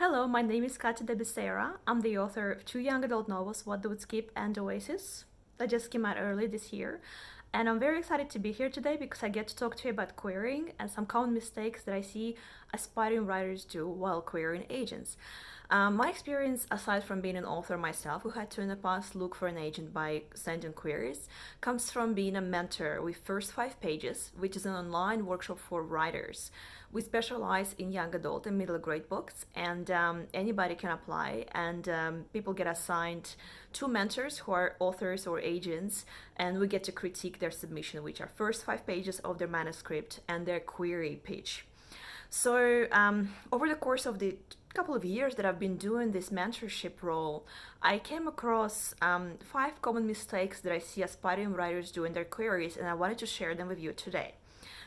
Hello, my name is Katya de Becerra. I'm the author of two young adult novels, What Do We Skip and Oasis, that just came out early this year. And I'm very excited to be here today because I get to talk to you about querying and some common mistakes that I see aspiring writers do while querying agents. My experience, aside from being an author myself who had to in the past look for an agent by sending queries, comes from being a mentor with First 5 Pages, which is an online workshop for writers. We specialize in young adult and middle grade books, and anybody can apply, and people get assigned two mentors who are authors or agents, and we get to critique their submission, which are first 5 pages of their manuscript and their query pitch. So over the course of the couple of years that I've been doing this mentorship role, I came across 5 common mistakes that I see aspiring writers do in their queries, and I wanted to share them with you today.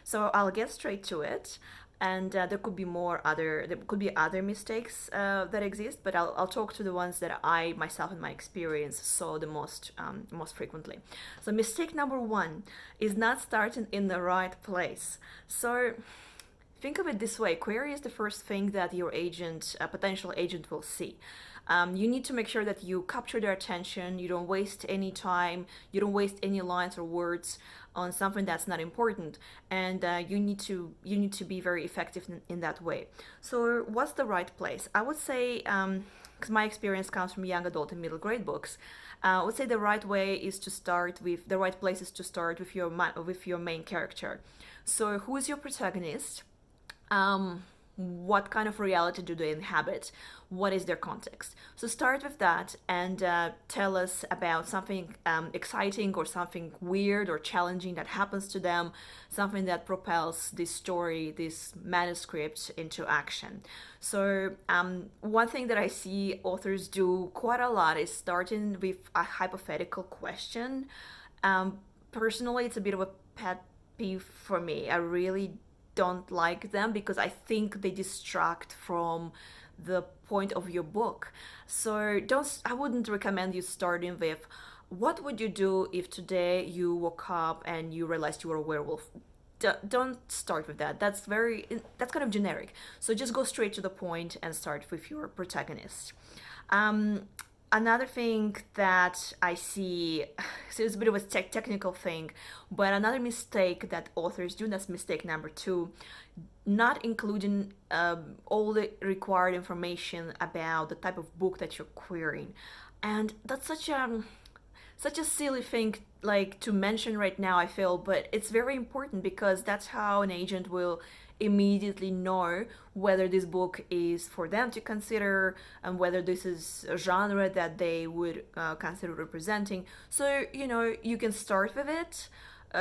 So I'll get straight to it, and there could be other mistakes that exist, but I'll talk to the ones that I myself in my experience saw the most frequently. So mistake number 1 is not starting in the right place. So think of it this way: query is the first thing that your agent, a potential agent, will see. You need to make sure that you capture their attention, you don't waste any time, you don't waste any lines or words on something that's not important, and you need to be very effective in that way. So what's the right place? I would say, because my experience comes from young adult and middle grade books, I would say the right place is to start with your main character. So who is your protagonist? What kind of reality do they inhabit? What is their context? So start with that and tell us about something exciting or something weird or challenging that happens to them, something that propels this story, this manuscript into action. So one thing that I see authors do quite a lot is starting with a hypothetical question. Personally, it's a bit of a pet peeve for me. I really don't like them because I think they distract from the point of your book. So I wouldn't recommend you starting with, what would you do if today you woke up and you realized you were a werewolf? Don't start with that. That's kind of generic. So just go straight to the point and start with your protagonist. Another thing that I see, so it's a bit of a technical thing, but another mistake that authors do, that's mistake number 2, not including all the required information about the type of book that you're querying. And that's such a silly thing like to mention right now, I feel, but it's very important because that's how an agent will immediately know whether this book is for them to consider and whether this is a genre that they would consider representing. So you can start with it.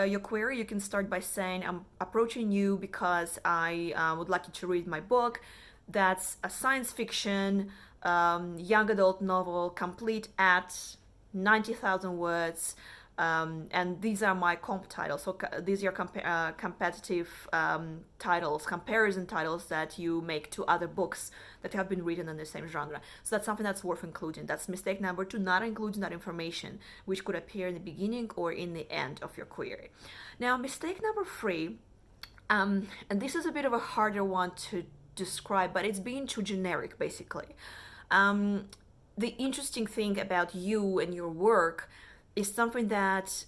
Your query, you can start by saying, I'm approaching you because I would like you to read my book. That's a science fiction young adult novel, complete at 90,000 words, and these are my comp titles. So these are competitive titles, comparison titles that you make to other books that have been written in the same genre. So that's something that's worth including. That's mistake number 2, not including that information, which could appear in the beginning or in the end of your query. Now, mistake number 3, and this is a bit of a harder one to describe, but it's being too generic, basically. The interesting thing about you and your work is something that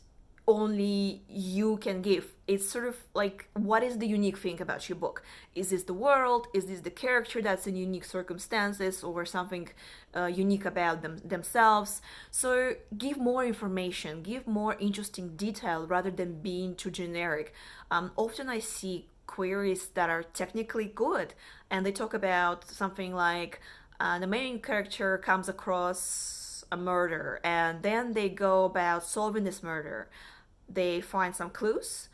only you can give. It's sort of like, what is the unique thing about your book? Is this the world? Is this the character that's in unique circumstances, or something unique about themselves? So give more information, give more interesting detail rather than being too generic. Often I see queries that are technically good, and they talk about something like, the main character comes across a murder, and then they go about solving this murder. They find some clues,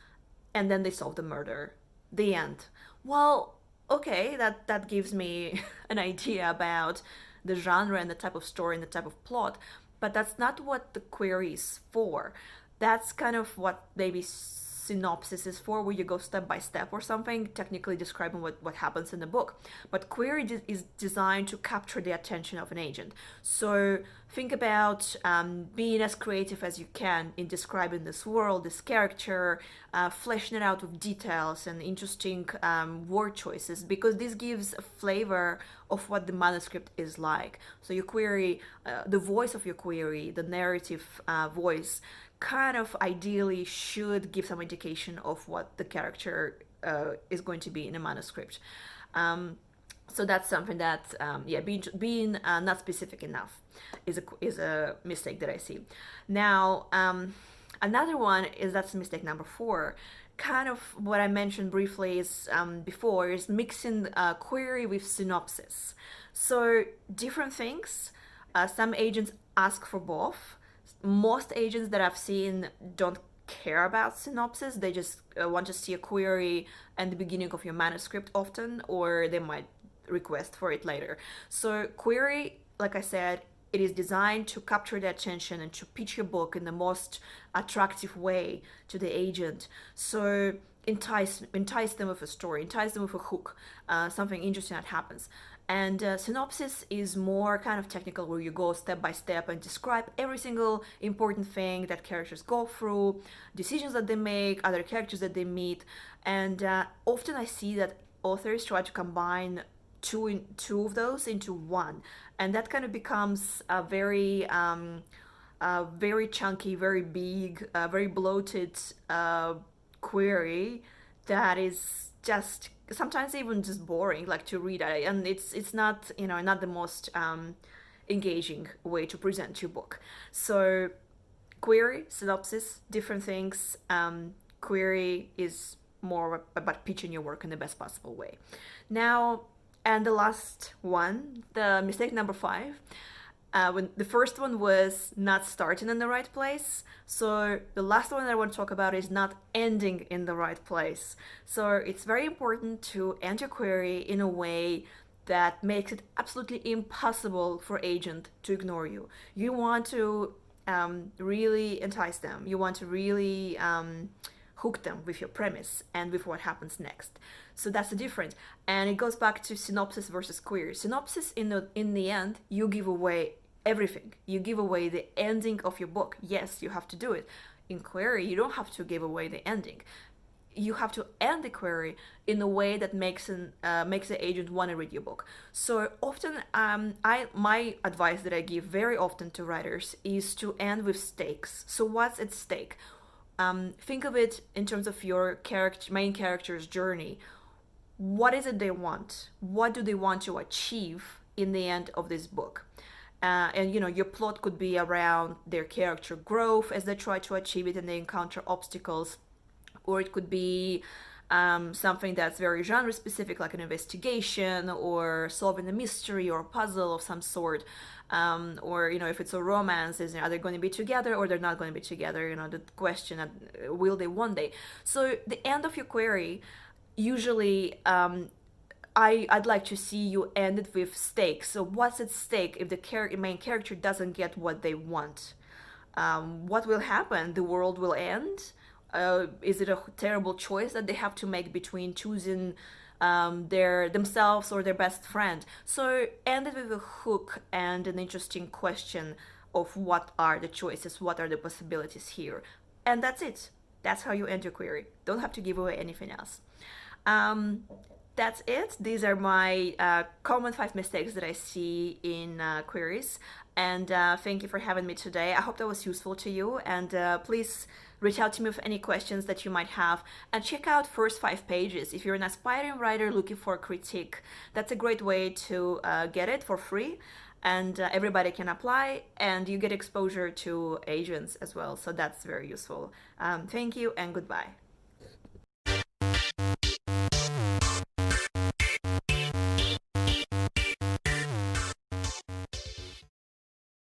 and then they solve the murder. The end. Well, okay, that gives me an idea about the genre and the type of story and the type of plot, but that's not what the query is for. That's kind of what maybe synopsis is for, where you go step by step or something, technically describing what happens in the book. But query is designed to capture the attention of an agent. So think about being as creative as you can in describing this world, this character, fleshing it out with details and interesting word choices, because this gives a flavor of what the manuscript is like. So your query, the voice of your query, the narrative voice, kind of ideally should give some indication of what the character is going to be in a manuscript. So that's something that, being not specific enough is a mistake that I see. Now, another one is, that's mistake number 4. Kind of what I mentioned briefly is before, is mixing query with synopsis. So different things. Some agents ask for both. Most agents that I've seen don't care about synopsis. They just want to see a query and the beginning of your manuscript often, or they might request for it later. So query, like I said, it is designed to capture the attention and to pitch your book in the most attractive way to the agent. So entice them with a story, entice them with a hook, something interesting that happens. And synopsis is more kind of technical, where you go step by step and describe every single important thing that characters go through, decisions that they make, other characters that they meet. And often I see that authors try to combine two of those into one, and that kind of becomes a very chunky, very big, very bloated query that is just sometimes even just boring, like, to read at it. And it's not, not the most engaging way to present your book. So query, synopsis, different things. Query is more about pitching your work in the best possible way. Now, and the last one, the mistake number 5. When the first one was not starting in the right place, so the last one that I want to talk about is not ending in the right place. So it's very important to end your query in a way that makes it absolutely impossible for agent to ignore you. You want to really entice them. You want to really hook them with your premise and with what happens next. So that's the difference. And it goes back to synopsis versus query. Synopsis, in the end, you give away everything. You give away the ending of your book. Yes, you have to do it. In query, you don't have to give away the ending. You have to end the query in a way that makes the agent want to read your book. So often, my advice that I give very often to writers is to end with stakes. So what's at stake? Think of it in terms of your main character's journey. What is it they want? What do they want to achieve in the end of this book? And your plot could be around their character growth as they try to achieve it and they encounter obstacles, or it could be something that's very genre specific, like an investigation or solving a mystery or a puzzle of some sort. Or if it's a romance, are they going to be together or they're not going to be together? The question, will they one day? So the end of your query, usually I'd like to see you end it with stakes. So what's at stake if the main character doesn't get what they want? What will happen? The world will end? Is it a terrible choice that they have to make between choosing themselves or their best friend? So end it with a hook and an interesting question of what are the choices, what are the possibilities here. And that's it. That's how you end your query. Don't have to give away anything else. That's it. These are my common 5 mistakes that I see in queries. And thank you for having me today. I hope that was useful to you. And please reach out to me with any questions that you might have. And check out First 5 Pages. If you're an aspiring writer looking for a critique, that's a great way to get it for free. And everybody can apply, and you get exposure to agents as well. So that's very useful. Thank you and goodbye.